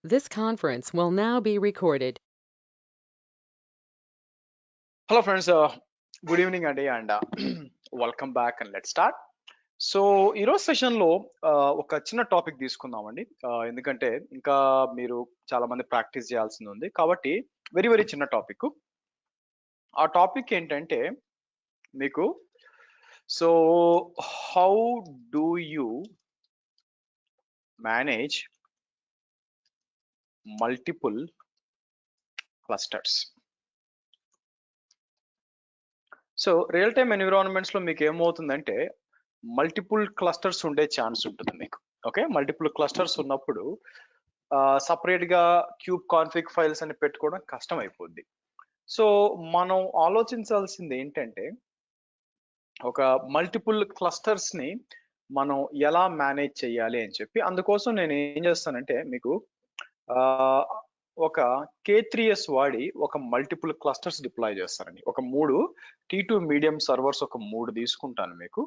This conference will now be recorded. Hello friends, good evening అండి and welcome back and let start. So ఈరోజు సెషన్లో ఒక చిన్న topic తీసుకుందామండి. ఎందుకంటే ఇంకా మీరు చాలా మంది ప్రాక్టీస్ చేయాల్సింది ఉంది కాబట్టి వెరీ వెరీ చిన్న టాపిక్. ఆ టాపిక్ ఏంటంటే మీకు so how do you manage multiple clusters. So real time environments లో మీకు ఏమవుతుందంటే మల్టిపుల్ క్లస్టర్స్ ఉండే ఛాన్స్ ఉంటుంది మీకు. ఓకే, మల్టిపుల్ క్లస్టర్స్ ఉన్నప్పుడు సపరేట్ గా క్యూబ్ కాన్ఫిగ్ ఫైల్స్ అని పెట్టుకోవడం కష్టం అయిపోద్ది. సో మనం ఆలోచించాల్సింది ఏంటంటే ఒక మల్టిపుల్ క్లస్టర్స్ ని మనం ఎలా మేనేజ్ చేయాలి అని చెప్పి. అందుకోసం నేను ఏం చేస్తానంటే మీకు ఒక K3s వాడి ఒక మల్టిపుల్ క్లస్టర్స్ డిప్లాయ్ చేస్తానండి. ఒక 3 T2 మీడియం సర్వర్స్ ఒక 3 తీసుకుంటాను మీకు.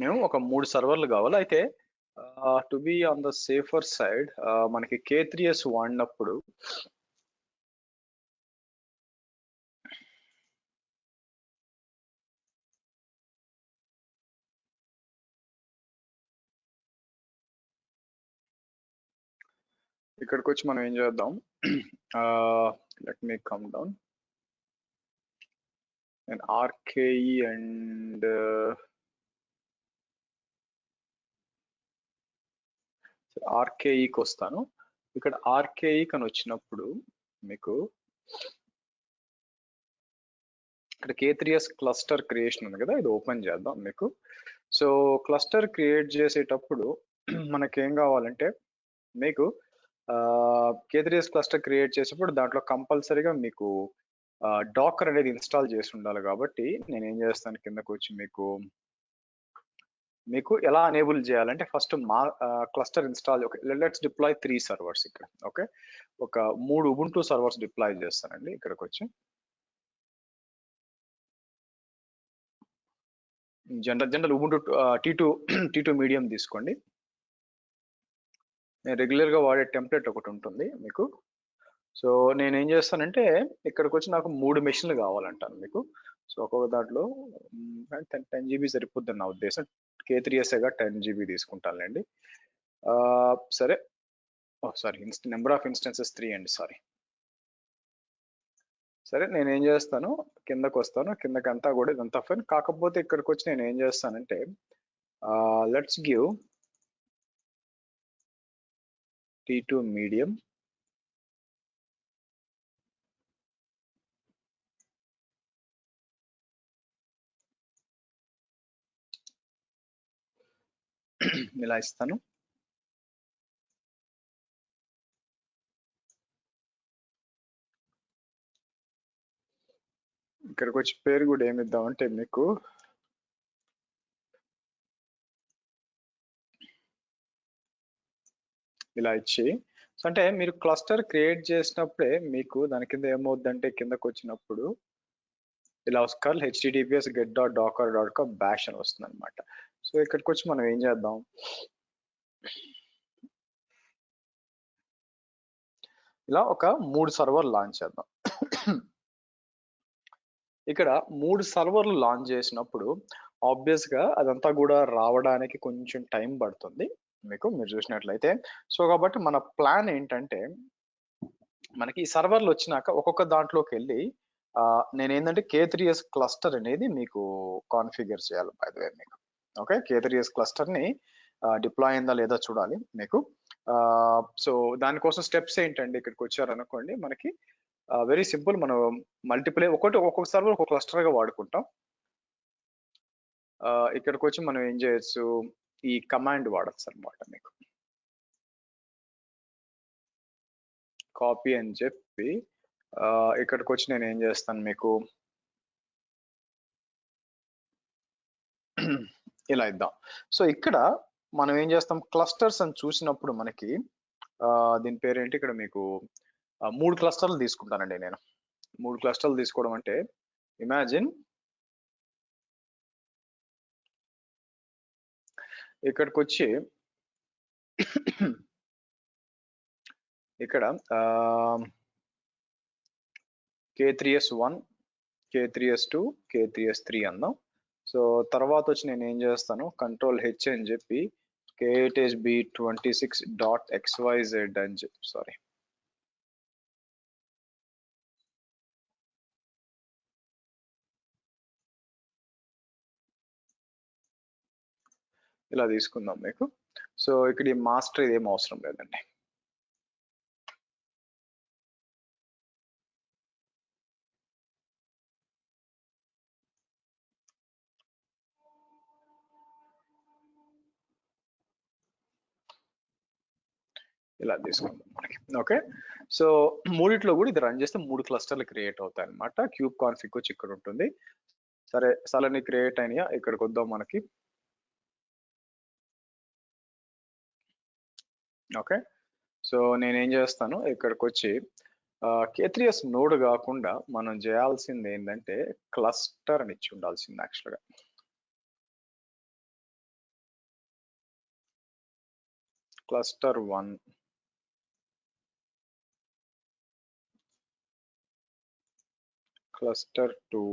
నేను ఒక 3 సర్వర్లు కావాలి. అయితే to be on the safer side మనకి K3s వాడినప్పుడు ఇక్కడికి వచ్చి మనం ఏం చేద్దాం, let me come down and RKE and RKEకి వస్తాను. ఇక్కడ RKE కని వచ్చినప్పుడు మీకు ఇక్కడ K3s క్లస్టర్ క్రియేషన్ ఉంది కదా, ఇది ఓపెన్ చేద్దాం మీకు. సో క్లస్టర్ క్రియేట్ చేసేటప్పుడు మనకేం కావాలంటే మీకు K3s క్లస్టర్ క్రియేట్ చేసేటప్పుడు దాంట్లో కంపల్సరీగా మీకు డాకర్ అనేది ఇన్స్టాల్ చేసి ఉండాలి. కాబట్టి నేను ఏం చేస్తాను, కిందకు వచ్చి మీకు ఎలా ఎనేబుల్ చేయాలంటే ఫస్ట్ మా cluster install. Let's deploy 3 servers ఇక్కడ. ఓకే, ఒక 3 ఉబుంటూ సర్వర్స్ డిప్లాయ్ చేస్తానండి. ఇక్కడికి వచ్చి జనరల్ ఉబుంటూ T2 మీడియం తీసుకోండి. నేను రెగ్యులర్ గా వాడే టెంప్లెట్ ఒకటి ఉంటుంది మీకు. సో నేను ఏం చేస్తానంటే ఇక్కడికి వచ్చి నాకు 3 మెషిన్లు కావాలంటాను మీకు. సో ఒక్కొక్క దాంట్లో 10 GB సరిపోద్ది నా ఉద్దేశం. K3sగా 10 GB తీసుకుంటానులేండి. సరే, సారీ, నెంబర్ ఆఫ్ ఇన్స్టెన్సెస్ 3 అండి, సారీ. సరే, నేను ఏం చేస్తాను, కిందకు వస్తాను. కిందకంతా కూడా ఇదంతా ఫైన్. కాకపోతే ఇక్కడికి వచ్చి నేను ఏం చేస్తానంటే లెట్స్ గివ్ T2 మీడియం ఇలా ఇస్తాను. ఇక్కడికి వచ్చి పేరు కూడా ఏమి ఇద్దామంటే మీకు ఇలా ఇచ్చి, అంటే మీరు క్లస్టర్ క్రియేట్ చేసినప్పుడే మీకు దాని కింద ఏమవుద్దంటే కిందకు వచ్చినప్పుడు ఇలా కర్ల్ https get.docker.com bash అని వస్తుంది అనమాట. సో ఇక్కడికి వచ్చి మనం ఏం చేద్దాం, ఇలా ఒక 3 సర్వర్ లాంచ్ చేద్దాం. ఇక్కడ 3 సర్వర్లు లాంచ్ చేసినప్పుడు ఆబ్వియస్ గా అదంతా కూడా రావడానికి కొంచెం టైం పడుతుంది మీకు, మీరు చూసినట్లయితే. సో కాబట్టి మన ప్లాన్ ఏంటంటే మనకి ఈ సర్వర్లు వచ్చినాక ఒక్కొక్క దాంట్లోకి వెళ్ళి నేను ఏంటంటే K3s క్లస్టర్ అనేది మీకు కాన్ఫిగర్ చేయాలి బై ద వే మీకు. ఓకే, K3s క్లస్టర్ ని డిప్లాయ్ అయిందా లేదా చూడాలి మీకు. సో దానికోసం స్టెప్స్ ఏంటంటే ఇక్కడికి వచ్చారనుకోండి, మనకి వెరీ సింపుల్. మనం మల్టిప్లై ఒక్కొక్క సర్వర్ ఒక క్లస్టర్ గా వాడుకుంటాం. ఇక్కడికి వచ్చి మనం ఏం చేయొచ్చు, ఈ కమాండ్ వాడచ్చు అనమాట మీకు. కాపీ అని చెప్పి ఇక్కడికి వచ్చి నేను ఏం చేస్తాను మీకు ఇలా ఇద్దాం. సో ఇక్కడ మనం ఏం చేస్తాం, క్లస్టర్స్ అని చూసినప్పుడు మనకి దీని పేరేంటి, ఇక్కడ మీకు 3 క్లస్టర్లు తీసుకుంటానండి నేను. 3 క్లస్టర్లు తీసుకోవడం అంటే ఇమాజిన్ ఇక్కడికి వచ్చి ఇక్కడ K3S1 K3S2 K3S3 అందాం. సో తర్వాత వచ్చి నేను ఏం చేస్తాను, కంట్రోల్ హెచ్ అని చెప్పి K8SB26.xyz అని చెప్పి సారీ ఇలా తీసుకుందాం మీకు. సో ఇక్కడ ఈ మాస్టర్ ఇదేం అవసరం లేదండి. ఇలా తీసుకుందాం మనకి. ఓకే, సో మూడిట్లో కూడా ఇది రన్ చేస్తే 3 క్లస్టర్లు క్రియేట్ అవుతాయి అనమాట. క్యూబ్ కాన్ఫిగ్ వచ్చి ఇక్కడ ఉంటుంది. సరే సలని క్రియేట్ అయినాయా, ఇక్కడికి వద్దాం మనకి. ఓకే, సో నేనేం చేస్తాను, ఇక్కడికి వచ్చి K3S నోడ్ కాకుండా మనం చేయాల్సింది ఏంటంటే క్లస్టర్ అని ఇచ్చి ఉండాల్సింది యాక్చువల్గా. Cluster 1, cluster 2,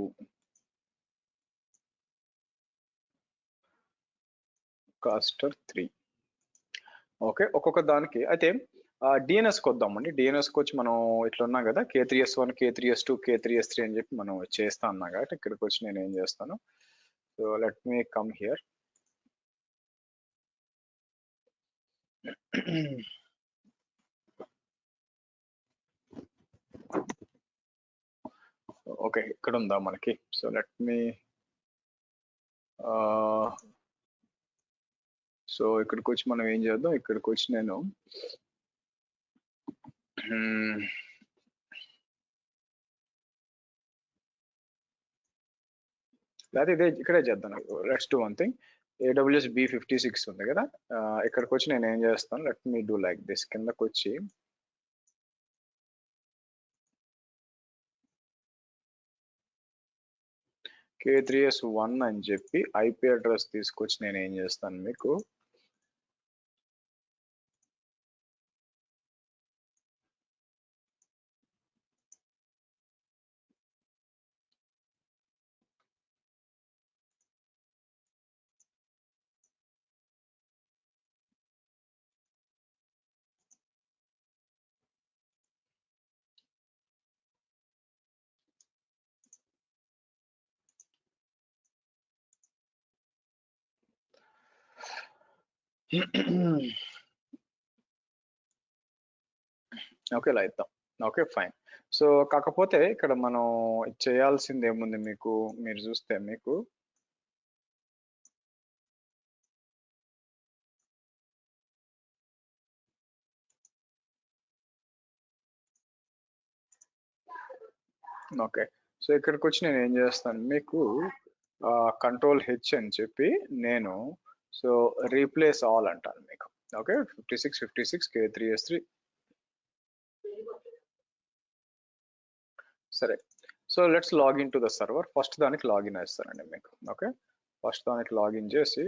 cluster 3. ఓకే, ఒక్కొక్క దానికి అయితే డిఎన్ఎస్కి వద్దామండి. డిఎన్ఎస్కి వచ్చి మనం ఇట్లా ఉన్నాం కదా, K3S1 K3S2 K3S3 అని చెప్పి మనం చేస్తా ఉన్నాం కాబట్టి ఇక్కడికి వచ్చి నేను ఏం చేస్తాను, so let me come here. Okay, ఇక్కడ ఉందా మనకి. సో లెట్ మీ సో ఇక్కడికి వచ్చి మనం ఏం చేద్దాం, ఇక్కడికి వచ్చి నేను లేకపోతే ఇదే ఇక్కడే చేద్దాం. Let's do one thing. AWS B56 ఉంది కదా, ఇక్కడికి వచ్చి నేను ఏం చేస్తాను, let me do like this. కిందకి వచ్చి K3S1 అని చెప్పి IP అడ్రస్ తీసుకొచ్చి నేను ఏం చేస్తాను మీకు, ఓకే ఇలా ఇద్దాం. Okay fine. సో కాకపోతే ఇక్కడ మనం చేయాల్సింది ఏముంది మీకు, మీరు చూస్తే మీకు ఓకే, సో ఇక్కడికి వచ్చి నేను ఏం చేస్తాను మీకు, కంట్రోల్ హెచ్ అని చెప్పి నేను సో రీప్లేస్ ఆల్ అంటాను మీకు. Okay, 56 K3S3. సరే, so let's login to the server. First దానికి లాగిన్ వేస్తానండి మీకు. ఓకే, ఫస్ట్ దానికి లాగిన్ చేసి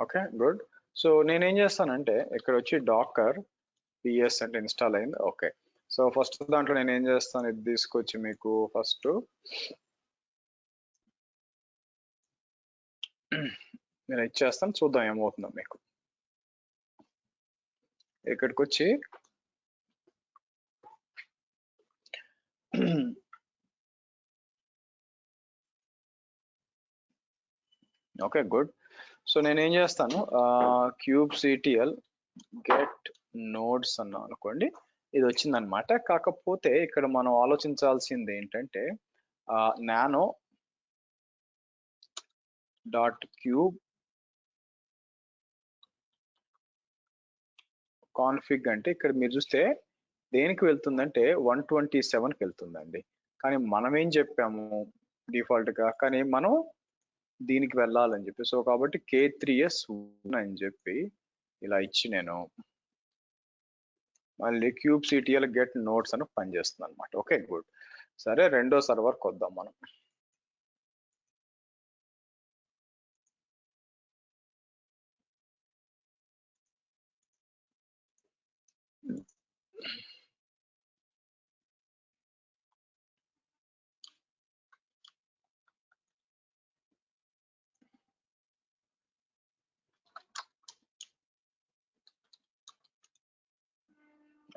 ఓకే గుడ్. సో నేనేం చేస్తానంటే ఇక్కడ వచ్చి డాకర్ PS అంటే ఇన్స్టాల్ అయింది. ఓకే, సో ఫస్ట్ దాంట్లో నేను ఏం చేస్తాను, ఇది తీసుకొచ్చి మీకు ఫస్ట్ నేను ఇచ్చేస్తాను, చూద్దాం ఏమవుతుందో మీకు. ఇక్కడికి వచ్చి ఓకే గుడ్. సో నేను ఏం చేస్తాను, kubectl గెట్ నోడ్స్ అన్నా అనుకోండి, ఇది వచ్చిందనమాట. కాకపోతే ఇక్కడ మనం ఆలోచించాల్సింది ఏంటంటే నానో డాట్ క్యూబ్ కాన్ఫిగ్ అంటే ఇక్కడ మీరు చూస్తే దేనికి వెళ్తుందంటే 127కి వెళ్తుందండి. కానీ మనం ఏం చెప్పాము డిఫాల్ట్ గా, కానీ మనం దీనికి వెళ్ళాలని చెప్పి. సో కాబట్టి K3S1 అని చెప్పి ఇలా ఇచ్చి నేను మళ్ళీ kubectl గెట్ నోట్స్ అని పనిచేస్తుంది అనమాట. Okay good. సరే రెండో సర్వర్కి వద్దాం మనం.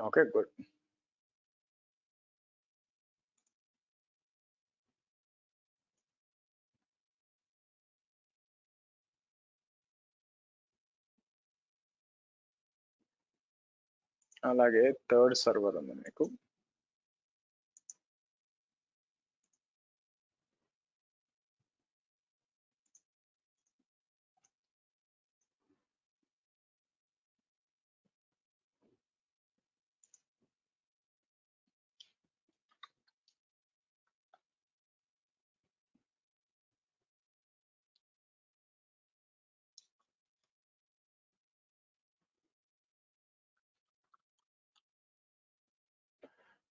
Okay good. అలాగే థర్డ్ సర్వర్ ఉంది మీకు.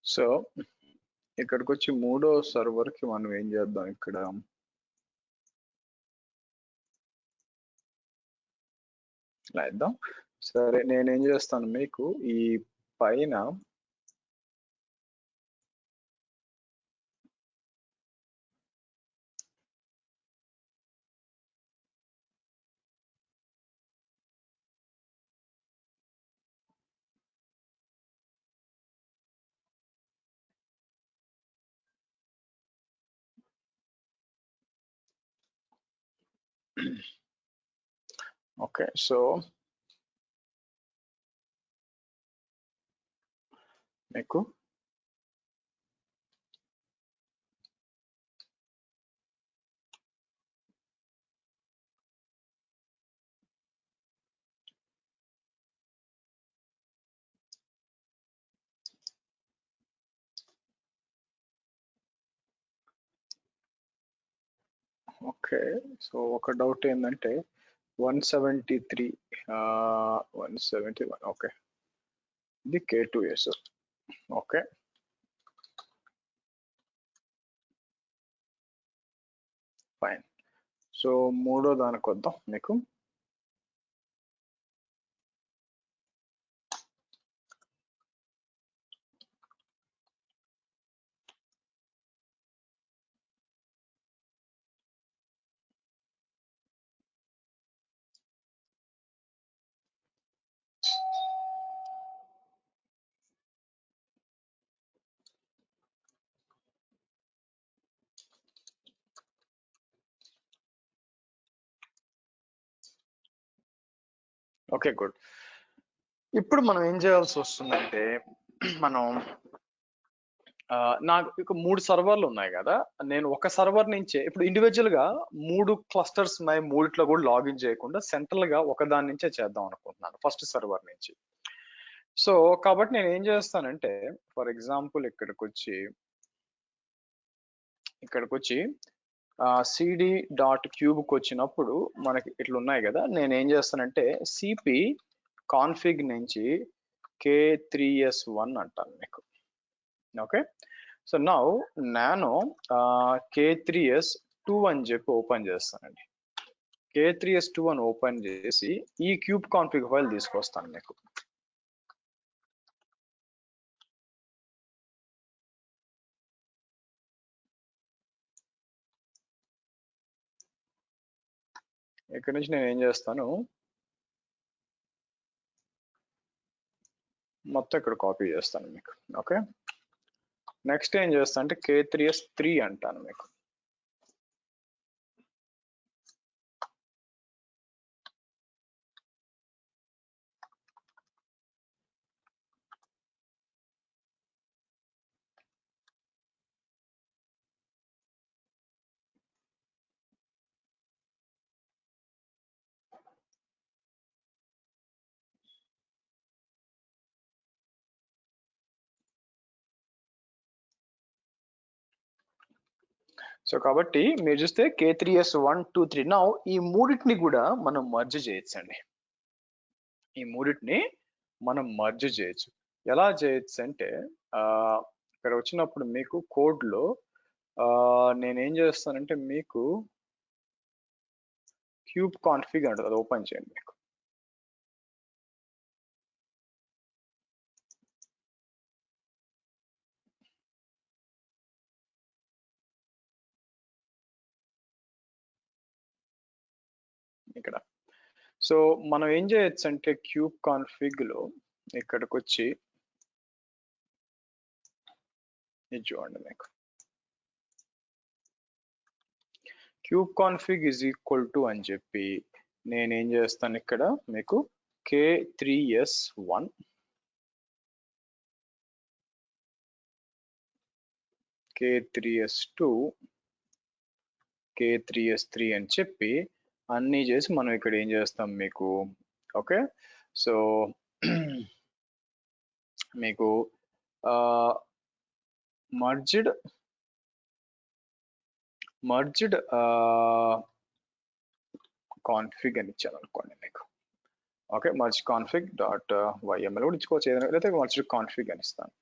సో ఇక్కడికి వచ్చి మూడో సర్వర్ కి మనం ఏం చేద్దాం, ఇక్కడ ఇలా ఇద్దాం. సరే నేనేం చేస్తాను, మీకు ఈ పైన ఓకే. సో మీకు ఓకే. సో ఒక డౌట్ ఏంటంటే 173 171. ఓకే, ఇది K2S. Okay fine. సో మూడో దానికి వద్దాం మీకు. Okay good. ఇప్పుడు మనం ఏం చేయాల్సి వస్తుందంటే, మనం నాకు ఇక 3 సర్వర్లు ఉన్నాయి కదా, నేను ఒక సర్వర్ నుంచే ఇప్పుడు ఇండివిజువల్ గా 3 క్లస్టర్స్ ఉన్నాయి, మూడిట్లో కూడా లాగిన్ చేయకుండా సెంట్రల్ గా ఒక దాని నుంచే చేద్దాం అనుకుంటున్నాను, ఫస్ట్ సర్వర్ నుంచి. సో కాబట్టి నేను ఏం చేస్తానంటే, ఫర్ ఎగ్జాంపుల్ ఇక్కడికి వచ్చి cd డాట్ క్యూబ్కి వచ్చినప్పుడు మనకి ఇట్లా ఉన్నాయి కదా, నేను ఏం చేస్తానంటే సిపి కాన్ఫిగ్ నుంచి K3S1 అంటాను మీకు. ఓకే. సో నౌ నేను K3S2 అని చెప్పి ఓపెన్ చేస్తానండి. K3S2 అని ఓపెన్ చేసి ఈ క్యూబ్ కాన్ఫిగ్ ఫైల్ తీసుకొస్తాను మీకు. ఇక్కడ నుంచి నేను ఏం చేస్తాను, మొత్తం ఇక్కడ కాపీ చేస్తాను మీకు. ఓకే, నెక్స్ట్ ఏం చేస్తా అంటే K3S3 అంటాను మీకు. సో కాబట్టి మీరు చూస్తే K3S1 2 3 నౌ ఈ మూడింటిని కూడా మనం మర్జ్ చేయొచ్చండి. ఈ మూడింటిని మనం మర్జ్ చేయొచ్చు. ఎలా చేయొచ్చు అంటే ఇక్కడ వచ్చినప్పుడు మీకు కోడ్ లో నేనేం చేస్తానంటే మీకు క్యూబ్ కాన్ఫిగ్ అంటుంది, అది ఓపెన్ చేయండి. మీకు ఇక్కడ సో మనం ఏం చేయొచ్చు అంటే క్యూబ్ కాన్ఫిగ్ లో ఇక్కడికి వచ్చి ఇది చూడండి, మీకు cube config is equal to అని చెప్పి నేనేం చేస్తాను ఇక్కడ మీకు K3S1 K3S2 K3S3 అని చెప్పి అన్నీ చేసి మనం ఇక్కడ ఏం చేస్తాం మీకు ఓకే. సో మీకు మర్జ్డ్ కాన్ఫిగ్ అని ఇచ్చాను అనుకోండి మీకు. Okay, merge config dot YML కూడా ఇచ్చుకోవచ్చు, ఏదైనా లేకపోతే మర్జ్ కాన్ఫిగ్ అని ఇస్తాను.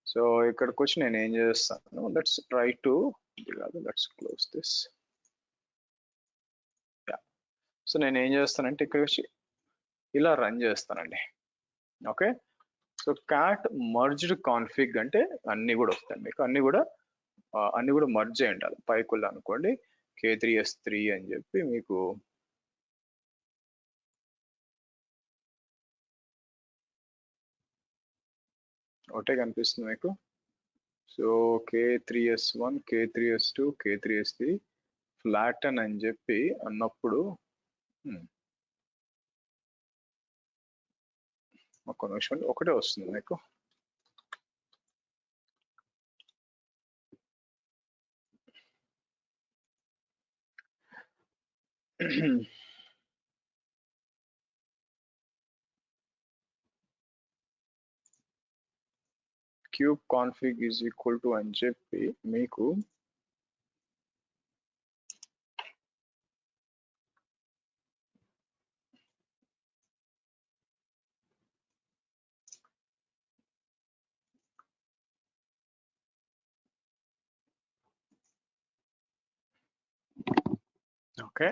సో ఇక్కడికి వచ్చి నేను ఏం చేస్తాను, let's try to let's close this. So నేను ఏం చేస్తానంటే ఇక్కడ వచ్చి ఇలా రన్ చేస్తానండి. Okay, so cat merged config అంటే అన్ని కూడా వస్తాయి మీకు, అన్ని కూడా మర్జ్ అయి ఉండాలి. పైకుల్ అనుకోండి K3S3 అని చెప్పి మీకు ఒకటే కనిపిస్తుంది మీకు. So K3S1 K3S2 K3S3 flatten అని చెప్పి అన్నప్పుడు ఒక నిమిషం ఒకటే వస్తుంది మీకు. Cube config is equal to అని చెప్పి మీకు ఓకే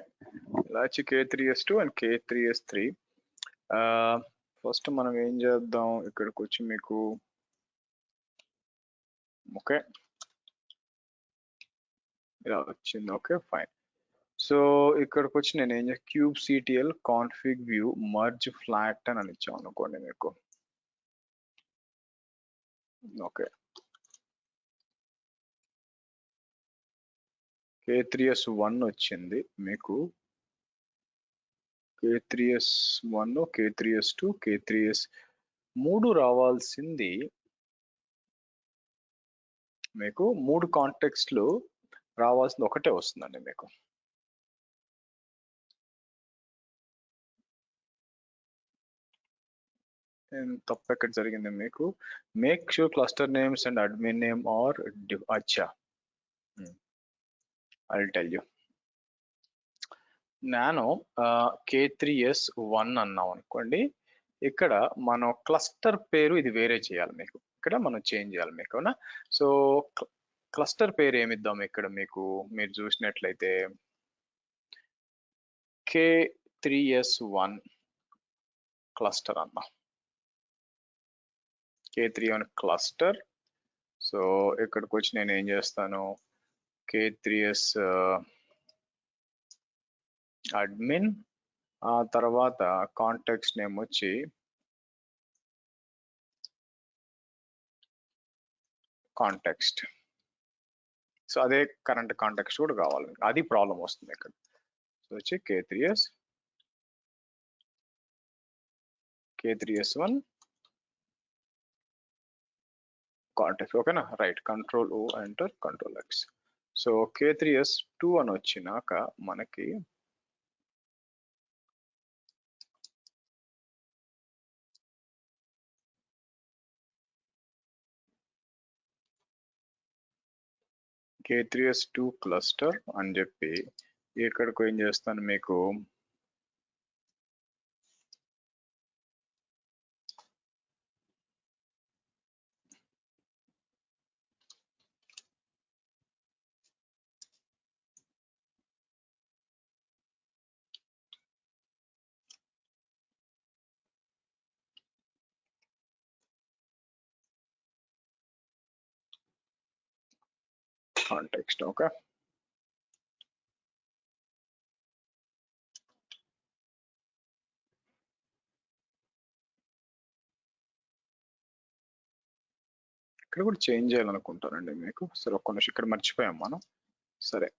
ఇలా వచ్చి K3S2 అండ్ K3S3. ఫస్ట్ మనం ఏం చేద్దాం, ఇక్కడికి వచ్చి మీకు ఓకే ఇలా వచ్చింది. Okay fine. సో ఇక్కడికి వచ్చి నేను ఏం చేస్తాను, kubectl config view merge flatten అని ఇచ్చాను అనుకోండి మీకు. ఓకే, K3S1 వచ్చింది మీకు, K3S1 K3S2 K3S3 రావాల్సింది మీకు 3 కాంటెక్స్ట్లు రావాల్సింది ఒకటే వస్తుందండి మీకు. తప్పు ఎక్కడ జరిగింది మీకు, make sure cluster names and admin name or అచ్చా ఐ టెల్ యూ. నేను K3S1 అన్నాం అనుకోండి, ఇక్కడ మనం క్లస్టర్ పేరు ఇది వేరే చేయాలి మీకు, ఇక్కడ మనం చేంజ్ చేయాలి మీకు, అవునా. సో క్లస్టర్ పేరు ఏమిద్దాం ఇక్కడ మీకు, మీరు చూసినట్లయితే K3S1 క్లస్టర్ అన్నా, K3S1 క్లస్టర్. సో ఇక్కడికి వచ్చి నేను ఏం చేస్తాను, K3S అడ్మిన్, ఆ తర్వాత కాంటెక్స్ట్ నేమ్ వచ్చి కాంటెక్స్ట్. సో అదే కరెంట్ కాంటెక్స్ట్ కూడా కావాలి, అది ప్రాబ్లం వస్తుంది ఇక్కడ. సో వచ్చి K3S1 కాంటెక్స్ట్. ఓకేనా, right, control O enter control X. So K3S2 అని వచ్చినాక మనకి K3S2 క్లస్టర్ అని చెప్పి ఇక్కడికి ఏం చేస్తాను మీకు కాంటెక్స్ట్. ఓకే, ఇక్కడ కూడా చేంజ్ చేయాలనుకుంటానండి మీకు. సరే ఒక్క నిమిషం, ఇక్కడ మర్చిపోయాం మనం. సరే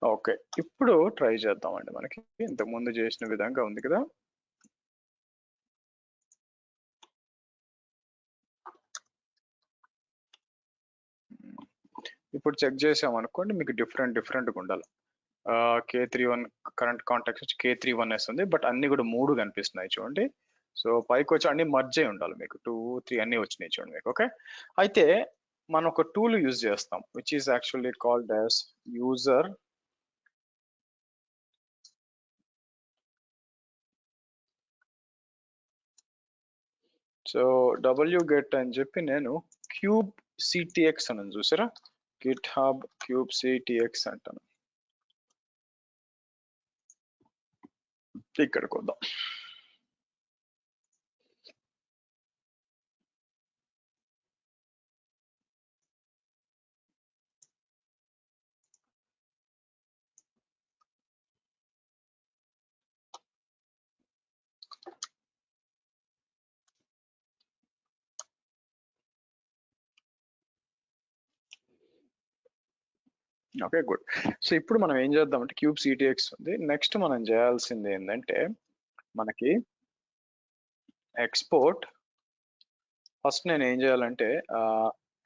ఓకే, ఇప్పుడు ట్రై చేద్దామండి. మనకి ఇంతకు ముందు చేసిన విధంగా ఉంది కదా. ఇప్పుడు చెక్ చేసాం అనుకోండి, మీకు డిఫరెంట్గా ఉండాలి. K31 కరెంట్ కాంటాక్ట్స్ వచ్చి K31S ఉంది, బట్ అన్ని కూడా 3 కనిపిస్తున్నాయి చూడండి. సో పైకి వచ్చి అన్ని మర్జ్ అయి ఉండాలి మీకు, 2, 3 అన్ని వచ్చినాయి చూడండి మీకు. ఓకే, అయితే మనం ఒక టూల్ యూజ్ చేస్తాం which is actually called as user so wget అని చెప్పి నేను క్యూబ్ సిటిఎక్స్ అని చూసారా, గిట్ హబ్ క్యూబ్ సిటిఎక్స్ అంటాను. ఇక్కడికి వద్దాం. Okay, good. సో ఇప్పుడు మనం ఏం చేద్దామంటే క్యూబ్ సిటిఎక్స్ ఉంది. నెక్స్ట్ మనం చేయాల్సింది ఏంటంటే మనకి ఎక్స్పోర్ట్. ఫస్ట్ నేను ఏం చేయాలంటే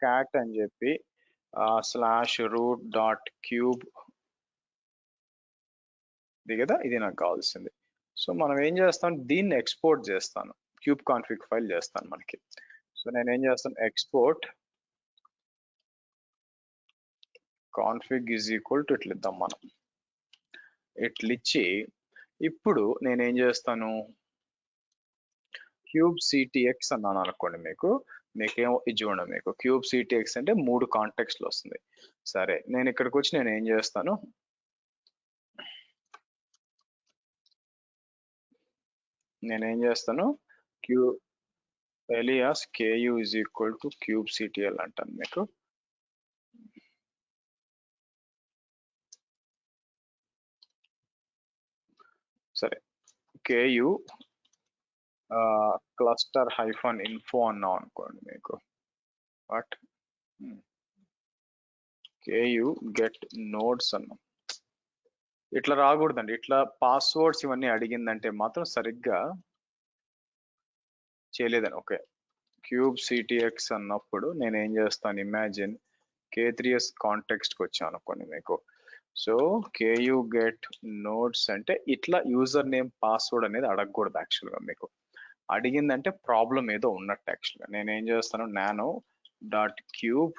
క్యాట్ అని చెప్పి /root.cube ఇది కదా, ఇది నాకు కావాల్సింది. సో మనం ఏం చేస్తాం, దీన్ని ఎక్స్పోర్ట్ చేస్తాను, క్యూబ్ కాన్ఫిగ్ ఫైల్ చేస్తాను మనకి. సో నేను ఏం చేస్తాను, export config is equal to ఇట్లా ఇద్దాం మనం. ఇట్లా ఇచ్చి ఇప్పుడు నేను ఏం చేస్తాను, క్యూబ్ సిటిఎక్స్ అన్నాను అనుకోండి, మీకేమో ఇది చూడండి, మీకు క్యూబ్ సిటిఎక్స్ అంటే 3 కాంటెక్స్ట్లు వస్తుంది. సరే నేను ఇక్కడికి వచ్చి నేను ఏం చేస్తాను, Q alias KU is equal to cube CTL అంటాను మీకు. సరే KU క్లస్టర్ -info అన్నాం అనుకోండి మీకు. వాట్ KU get nodes అన్నాం. ఇట్లా రాకూడదండి, ఇట్లా పాస్వర్డ్స్ ఇవన్నీ అడిగిందంటే మాత్రం సరిగ్గా చేయలేదని. ఓకే, క్యూబ్ సిటిఎక్స్ అన్నప్పుడు నేను ఏం చేస్తాను, ఇమాజిన్ K3S కాంటెక్స్ట్ కి వచ్చాను అనుకోండి మీకు. సో KU get nodes అంటే ఇట్లా యూజర్ నేమ్ పాస్వర్డ్ అనేది అడగకూడదు యాక్చువల్గా. మీకు అడిగిందంటే ప్రాబ్లం ఏదో ఉన్నట్టు యాక్చువల్గా. నేను ఏం చేస్తాను, nano.cube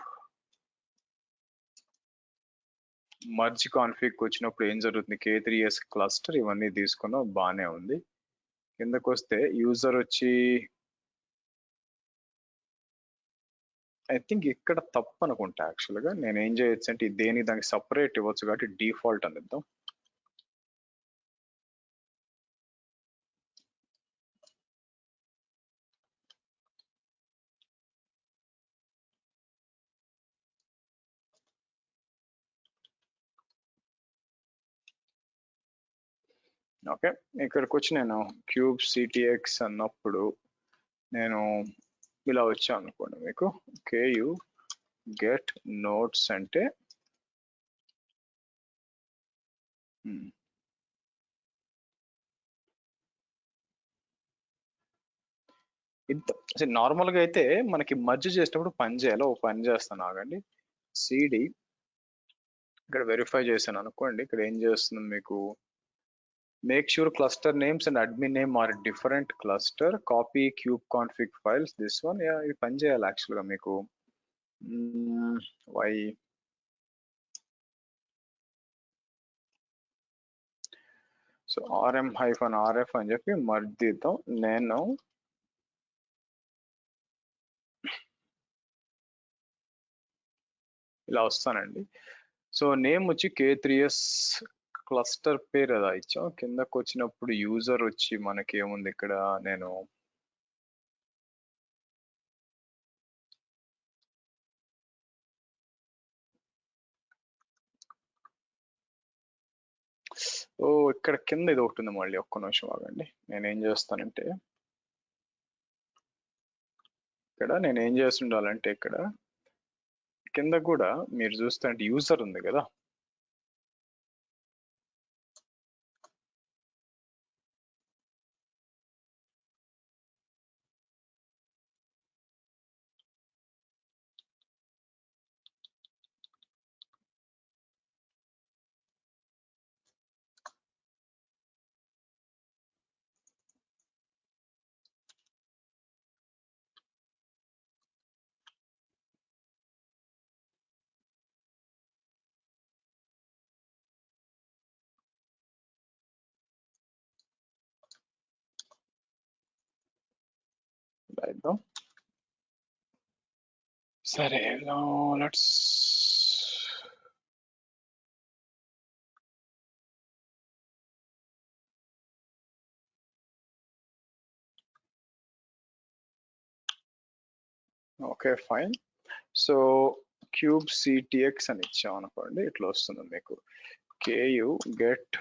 మర్జ్ కాన్ఫిగ్ వచ్చినప్పుడు ఏం జరుగుతుంది, K3S క్లస్టర్ ఇవన్నీ తీసుకున్నాం, బాగానే ఉంది. కిందకు వస్తే యూజర్ వచ్చి ఐ థింక్ ఇక్కడ తప్పు అనుకుంటా యాక్చువల్గా. నేను ఏం చేయొచ్చు అంటే దేని దానికి సపరేట్ ఇవ్వచ్చు కాబట్టి డిఫాల్ట్ అని ఇద్దాం. ఓకే, ఇక్కడికి వచ్చి నేను క్యూబ్ సిటిఎక్స్ అన్నప్పుడు నేను ఇలా వచ్చాను అనుకోండి, మీకు కేయు గెట్ నోట్స్ అంటే ఇంత నార్మల్గా అయితే మనకి మర్జ్ చేసేటప్పుడు పని చేయాలి. ఒక పని చేస్తాను ఆగండి. సిడి ఇక్కడ వెరిఫై చేశాను అనుకోండి. ఇక్కడ ఏం చేస్తుంది మీకు, make sure cluster names and admin name are different cluster, copy kubeconfig files, this one. Yeah, ఇది పని చేయాలి యాక్చువల్ గా మీకు. why సో rm-rf అని చెప్పి మర్జ్ తీద్దాం. నేను ఇలా వస్తానండి. సో నేమ్ వచ్చి K3s, క్లస్టర్ పేరు అలా ఇచ్చాం. కిందకు వచ్చినప్పుడు యూజర్ వచ్చి మనకి ఏముంది ఇక్కడ, నేను ఇక్కడ కింద ఇది ఒకటి ఉంది. మళ్ళీ ఒక్క నిమిషం ఆగండి. నేను ఏం చేస్తానంటే ఇక్కడ నేను ఏం చేస్తుండాలంటే ఇక్కడ కింద కూడా మీరు చూస్తే అంటే యూజర్ ఉంది కదా, ఇద్దాం. సరే, let's okay fine. So cube CTX అని ఇచ్చాం అనుకోండి, ఇట్లా వస్తుంది మీకు. కేయు గెట్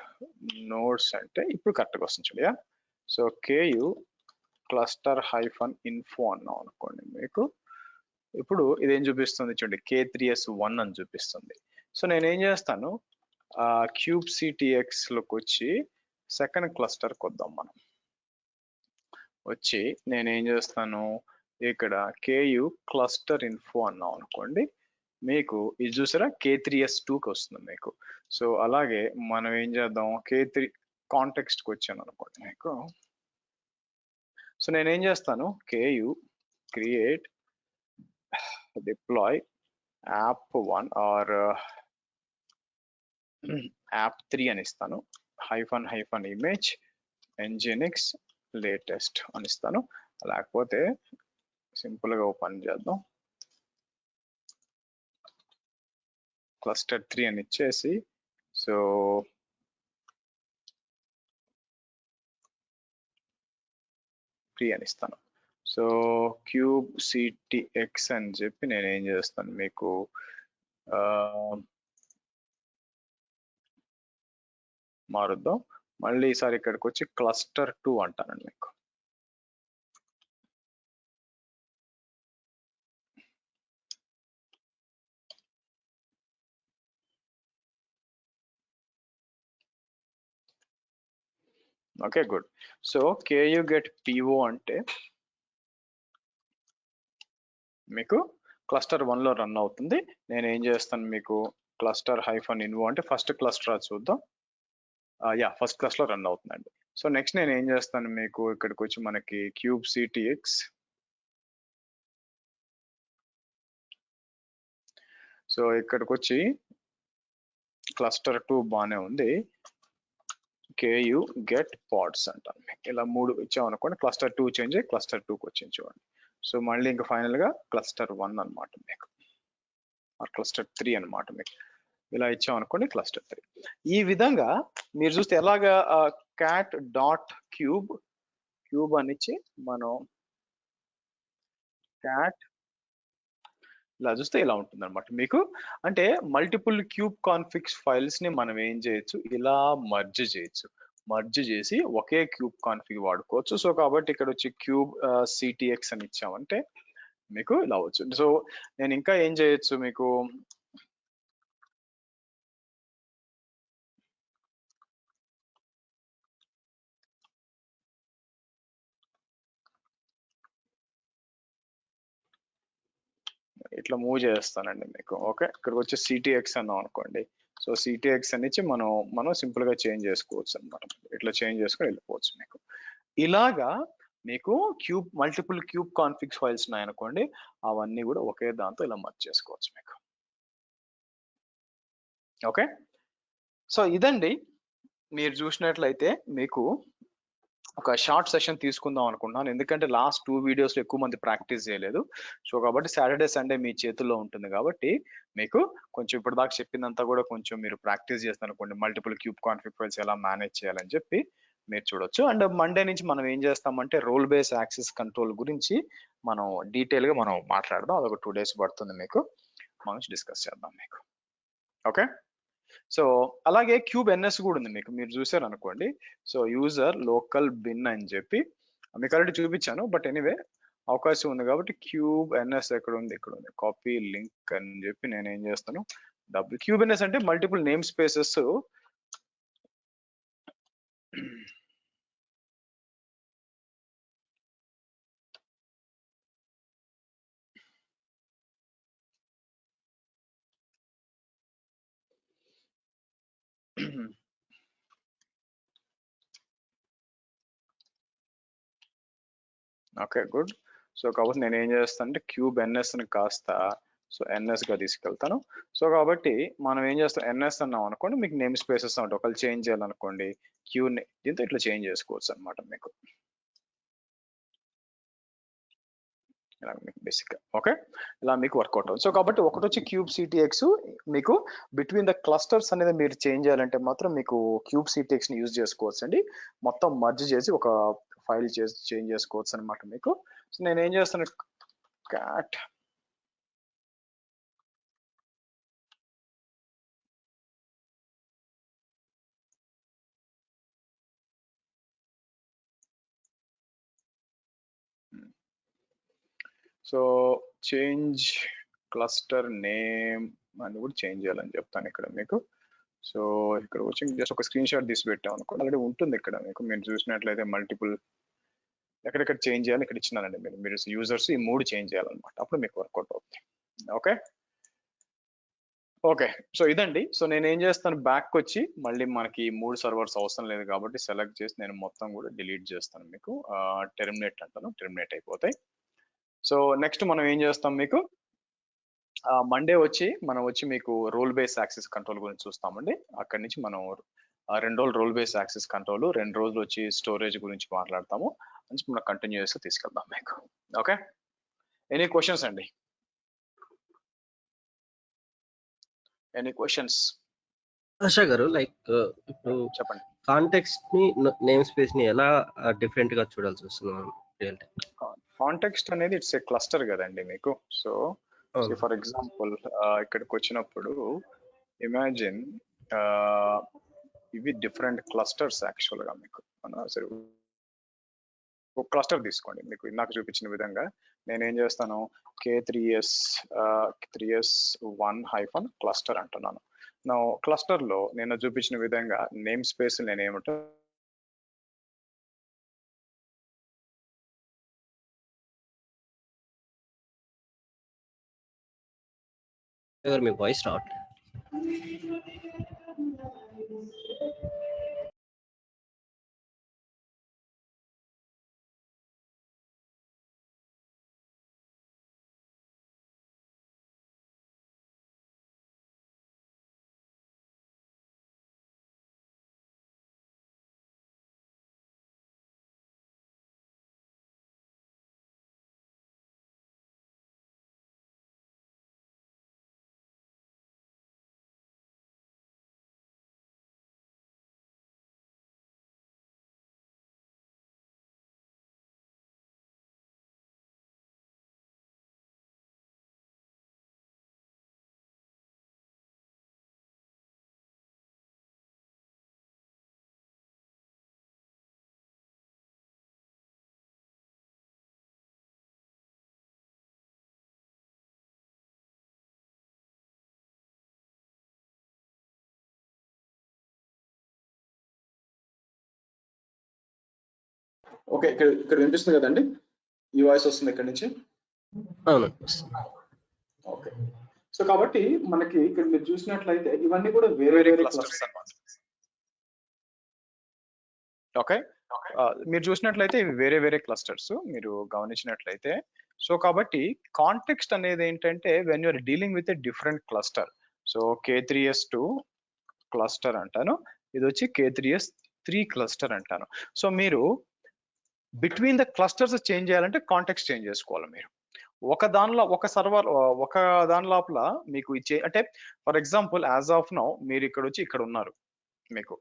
నోడ్స్ అంటే ఇప్పుడు కరెక్ట్గా వస్తుంది చూడ. So Ku cluster hyphen info అన్నాం అనుకోండి, మీకు ఇప్పుడు ఇదేం చూపిస్తుంది చూడండి, K3s1 అని చూపిస్తుంది. సో నేను ఏం చేస్తాను, క్యూబ్ సిటిఎక్స్ లోకి వచ్చి సెకండ్ క్లస్టర్కి వద్దాం. మనం వచ్చి నేను ఏం చేస్తాను, ఇక్కడ కేయు క్లస్టర్ ఇన్ఫో అన్నాం అనుకోండి, మీకు ఇది చూసారా K3s2కి వస్తుంది మీకు. సో అలాగే మనం ఏం చేద్దాం, K3 కాంటెక్స్ట్కి వచ్చాను అనుకోండి మీకు. సో నేను ఏం చేస్తాను, Ku create deploy app1 are app3 అని ఇస్తాను. హైఫన్ ఇమేజ్ nginx లేటెస్ట్ అని ఇస్తాను. లేకపోతే సింపుల్ గా ఓపెన్ చేద్దాం, cluster 3 అని ఇచ్చేసి సో అని ఇస్తాను. సో క్యూబ్ సిటిఎక్స్ అని చెప్పి నేను ఏం చేస్తాను మీకు, మారుద్దాం. మళ్ళీ ఈసారి ఇక్కడికి వచ్చి క్లస్టర్ 2 అంటానండి మీకు. Okay good. So Ku get PO అంటే మీకు క్లస్టర్ 1 లో రన్ అవుతుంది. నేను ఏం చేస్తాను మీకు, క్లస్టర్ హైఫన్ ఇన్వో అంటే ఫస్ట్ క్లస్టర్ చూద్దాం. ఫస్ట్ క్లాస్ లో రన్ అవుతుందండి. సో నెక్స్ట్ నేను ఏం చేస్తాను మీకు, ఇక్కడికి వచ్చి మనకి క్యూబ్ సిటిఎక్స్, సో ఇక్కడికి వచ్చి క్లస్టర్ 2 బాగానే ఉంది, కేయు గెట్ పాడ్స్ అంటాను. ఇలా 3 ఇచ్చామనుకోండి, క్లస్టర్ 2 చేంజ్ అయ్యి క్లస్టర్ 2కి వచ్చింది చూడండి. సో మళ్ళీ ఇంకా ఫైనల్ గా క్లస్టర్ 1 అన్నమాట మీకు, క్లస్టర్ 3 అన్నమాట మీకు. ఇలా ఇచ్చాం అనుకోండి క్లస్టర్ 3. ఈ విధంగా మీరు చూస్తే ఎలాగా క్యాట్ డాట్ క్యూబ్ అని ఇచ్చి మనం క్యాట్ ఇలా చూస్తే ఇలా ఉంటుంది అనమాట మీకు. అంటే మల్టిపుల్ క్యూబ్ కాన్ఫిగ్స్ ఫైల్స్ ని మనం ఏం చేయొచ్చు, ఇలా మర్జ్ చేసి ఒకే క్యూబ్ కాన్ఫిగ్ వాడుకోవచ్చు. సో కాబట్టి ఇక్కడ వచ్చి క్యూబ్ సిటిఎక్స్ అని ఇచ్చామంటే మీకు ఇలా వచ్చింది. సో నేను ఇంకా ఏం చేయొచ్చు మీకు, ఇట్లా మూవ్ చేస్తానండి మీకు. ఓకే, ఇక్కడికి వచ్చి సిటిఎక్స్ అన్నాం అనుకోండి. సో సిటిఎక్స్ అని ఇచ్చి మనం సింపుల్ గా చేంజ్ చేసుకోవచ్చు అనమాట. ఇట్లా చేంజ్ చేసుకొని వెళ్ళిపోవచ్చు మీకు. ఇలాగా మీకు మల్టిపుల్ క్యూబ్ కాన్ఫిగ్స్ ఫైల్స్ ఉన్నాయనుకోండి, అవన్నీ కూడా ఒకే దాంతో ఇలా మర్జ్ చేసుకోవచ్చు మీకు. ఓకే, సో ఇదండి. మీరు చూసినట్లయితే మీకు ఒక షార్ట్ సెషన్ తీసుకుందాం అనుకుంటున్నాను, ఎందుకంటే లాస్ట్ 2 వీడియోస్ లో ఎక్కువ మంది ప్రాక్టీస్ చేయలేదు. సో కాబట్టి సాటర్డే సండే మీ చేతుల్లో ఉంటుంది కాబట్టి మీకు కొంచెం ఇప్పటిదాకా చెప్పిందంతా కూడా కొంచెం మీరు ప్రాక్టీస్ చేస్తారు అనుకోండి, మల్టిపుల్ క్యూబ్ కాన్ఫిగ్ ఫైల్స్ ఎలా మేనేజ్ చేయాలని చెప్పి మీరు చూడొచ్చు. అండ్ మండే నుంచి మనం ఏం చేస్తామంటే రోల్ బేస్ యాక్సెస్ కంట్రోల్ గురించి మనం డీటెయిల్ గా మనం మాట్లాడదాం. అదొక 2 days పడుతుంది మీకు, మనం డిస్కస్ చేద్దాం మీకు. ఓకే, సో అలాగే క్యూబ్ ఎన్ఎస్ కూడా ఉంది మీకు, మీరు చూసారు అనుకోండి. సో యూజర్ లోకల్ బిన్ అని చెప్పి మీకు ఆల్రెడీ చూపించాను, బట్ ఎనీవే అవకాశం ఉంది కాబట్టి క్యూబ్ ఎన్ఎస్ ఎక్కడ ఉంది, ఇక్కడ ఉంది, కాపీ లింక్ అని చెప్పి నేను ఏం చేస్తాను, క్యూబ్ ఎన్ఎస్ అంటే multiple name spaces. Okay good. So కాబట్టి నేను ఏం చేస్తాను అంటే క్యూబ్ ఎన్ఎస్ ని కాస్త సో ఎన్ఎస్ గా తీసుకెళ్తాను. సో కాబట్టి మనం ఏం చేస్తాం, ఎన్ఎస్ అన్నాం అనుకోండి, మీకు నేమ్ స్పేసెస్ ఉంటాయి. ఒకళ్ళు చేంజ్ చేయాలనుకోండి క్యూ దీంతో ఇట్లా చేంజ్ చేసుకోవచ్చు అనమాట మీకు, ఇలా మీకు బేసిక్ గా. ఓకే, ఇలా మీకు వర్కౌట్ అవుతుంది. సో కాబట్టి ఒకటి వచ్చి క్యూబ్ సిటిఎక్స్, మీకు బిట్వీన్ ద క్లస్టర్స్ అనేది మీరు చేంజ్ చేయాలంటే మాత్రం మీకు క్యూబ్ సిటిఎక్స్ ని యూజ్ చేసుకోవచ్చు అండి. మొత్తం మర్జ్ చేసి ఒక ఫైల్ చేసి చేంజ్ చేసుకోవచ్చు అనమాట మీకు. సో నేను ఏం చేస్తాను, cat so change cluster name అని కూడా చేంజ్ చేయాలని చెప్తాను ఇక్కడ మీకు. సో ఇక్కడ వచ్చి జస్ట్ ఒక స్క్రీన్ షాట్ తీసి పెట్టాం అనుకో, ఆల్రెడీ ఉంటుంది ఇక్కడ మీకు. మీరు చూసినట్లయితే మల్టిపుల్ ఎక్కడెక్కడ చేంజ్ చేయాలి ఇక్కడ ఇచ్చినానండి. మీరు యూజర్స్ ఈ 3 చేంజ్ చేయాలన్నమాట, అప్పుడు మీకు వర్కౌట్ అవుతుంది. ఓకే ఓకే, సో ఇదండి. సో నేను ఏం చేస్తాను, బ్యాక్ వచ్చి మళ్ళీ మనకి 3 సర్వర్స్ అవసరం లేదు కాబట్టి సెలెక్ట్ చేసి నేను మొత్తం కూడా డిలీట్ చేస్తాను మీకు. టెర్మినేట్ అంటాను, టెర్మినేట్ అయిపోతాయి. సో నెక్స్ట్ మనం ఏం చేస్తాం మీకు, మండే వచ్చి మీకు రోల్ బేస్ యాక్సెస్ కంట్రోల్ గురించి చూస్తామండి. అక్కడి నుంచి మనం 2 రోజులు రోల్ బేస్ యాక్సెస్ కంట్రోల్, 2 రోజులు వచ్చి స్టోరేజ్ గురించి మాట్లాడతాము. నుంచి మనం కంటిన్యూస్ తీసుకెళ్దాం మీకు. ఓకే, ఎనీ క్వశ్చన్స్ అండి, ఎనీ క్వశ్చన్స్? ఆశా గారు, లైక్ ఇప్పుడు చెప్పండి. కాంటెక్స్ట్ ని నేమ్ స్పేస్ ని ఎలా డిఫరెంట్ గా చూడాల్సి వస్తుంది మనం రియల్ టైం? కాంటెక్స్ట్ అనేది ఇట్స్ ఏ క్లస్టర్ కదండి మీకు. సో ఫర్ ఎగ్జాంపుల్ ఇక్కడికి వచ్చినప్పుడు ఇమాజిన్ ఇవి డిఫరెంట్ క్లస్టర్స్ యాక్చువల్ గా మీకు. సరే ఒక క్లస్టర్ తీసుకోండి, మీకు ఇందాక చూపించిన విధంగా నేనేం చేస్తాను, K3s1 క్లస్టర్ అంటున్నాను. నా క్లస్టర్ లో నేను చూపించిన విధంగా నేమ్ స్పేస్ నేను ఏమంటా, మీ వాయిస్ రావట్లేదు. ఓకే, ఇక్కడ వినిపిస్తుంది కదండి, ఈ వాయిస్ వస్తుంది ఇక్కడ నుంచి. అవునండి. ఓకే, సో కాబట్టి మనకి ఇక్కడ మీరు చూసినట్లయితే ఇవన్నీ కూడా వేరే వేరే క్లస్టర్స్ అన్నమాట. ఓకే, మీరు చూసినట్లయితే ఇవి వేరే వేరే క్లస్టర్స్ మీరు గమనించినట్లయితే. సో కాబట్టి కాంటెక్స్ట్ అనేది ఏంటంటే when you're dealing with a different cluster. So K3S2 cluster అంటాను, ఇది వచ్చి K3S3 క్లస్టర్ అంటాను. సో మీరు బిట్వీన్ ద క్లస్టర్స్ చేంజ్ చేయాలంటే కాంటెక్స్ట్ చేంజ్ చేసుకోవాలి మీరు. ఒక దానిలో ఒక సర్వర్ ఒక దాని లోపల మీకు ఇచ్చే అంటే for example as of now మీరు ఇక్కడ వచ్చి ఇక్కడ ఉన్నారు, మీకు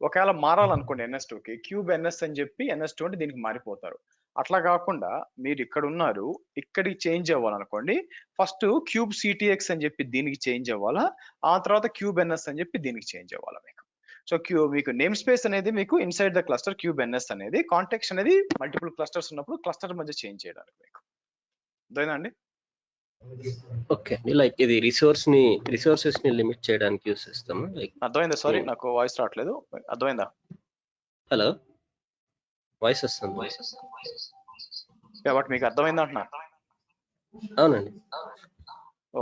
ఒకవేళ మారాలనుకోండి NS2కి క్యూబ్ NS అని చెప్పి NS2 అంటే దీనికి మారిపోతారు. అట్లా కాకుండా మీరు ఇక్కడ ఉన్నారు, ఇక్కడికి చేంజ్ అవ్వాలనుకోండి ఫస్ట్ క్యూబ్ CTX అని చెప్పి దీనికి చేంజ్ అవ్వాలా, ఆ తర్వాత క్యూబ్ NS అని చెప్పి దీనికి చేంజ్ అవ్వాలా మీకు. సో మీకు నేమ్ స్పేస్ అనేది మీకు inside the cluster cube NS అనేది, కాంటెక్స్ట్ అనేది మల్టిపుల్ క్లస్టర్స్ ఉన్నప్పుడు క్లస్టర్ మధ్య చేంజ్ చేయడానికి మీకు. అర్థమైందా అండి? ఓకే, లైక్ ఇది రిసోర్సెస్ ని లిమిట్ చేయడానికి యూస్ చేస్తాము. లైక్ అర్థమైందా? సారీ నాకు వాయిస్ రావట్లేదు, అర్థమైందా? హలో, వాయిస్ వస్తుంది. బట్ మీకు అర్థమైందా అంటున్నా? అవునండి.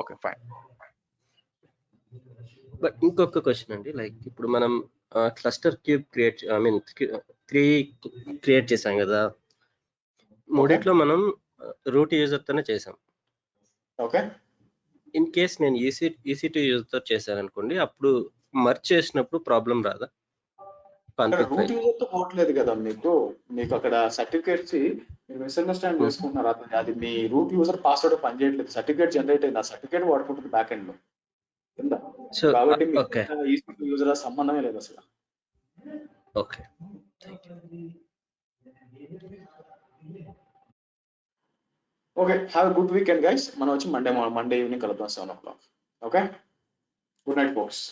Okay fine. బట్ ఇంకొక క్వశ్చన్ అండి, లైక్ ఇప్పుడు మనం క్లస్టర్ క్యూబ్ క్రియేట్ 3 క్రియేట్ చేసాం కదా, మూడిట్లో మనం రూట్ యూజర్ తోనే చేసాం. ఓకే, ఇన్ కేస్ నేను EC2 యూజర్ తో చేశాను అనుకోండి, అప్పుడు మర్జ్ చేసినప్పుడు ప్రాబ్లం రాదా? రూట్ యూజర్ తో పోవట్లేదు కదా మీకు అక్కడ సర్టిఫికేట్స్ మీరు మిస్అండర్స్టాండ్ చేసుకుంటున్నారు. అది మీ రూట్ యూజర్ పాస్వర్డ్ పనిచేయట్లేదు, సర్టిఫికేట్ జనరేట్ అయింది, ఆ సర్టిఫికేట్ వాడుకుంటుంది బ్యాక్ ఎండ్ లో కింద. కాబట్టి EC2 యూజర్ సంబంధమే లేదు అసలు. Okay, okay, have good weekend guys. మనం వచ్చి మండే ఈవినింగ్ కలుద్దాం 7 o'clock. Okay, good night folks.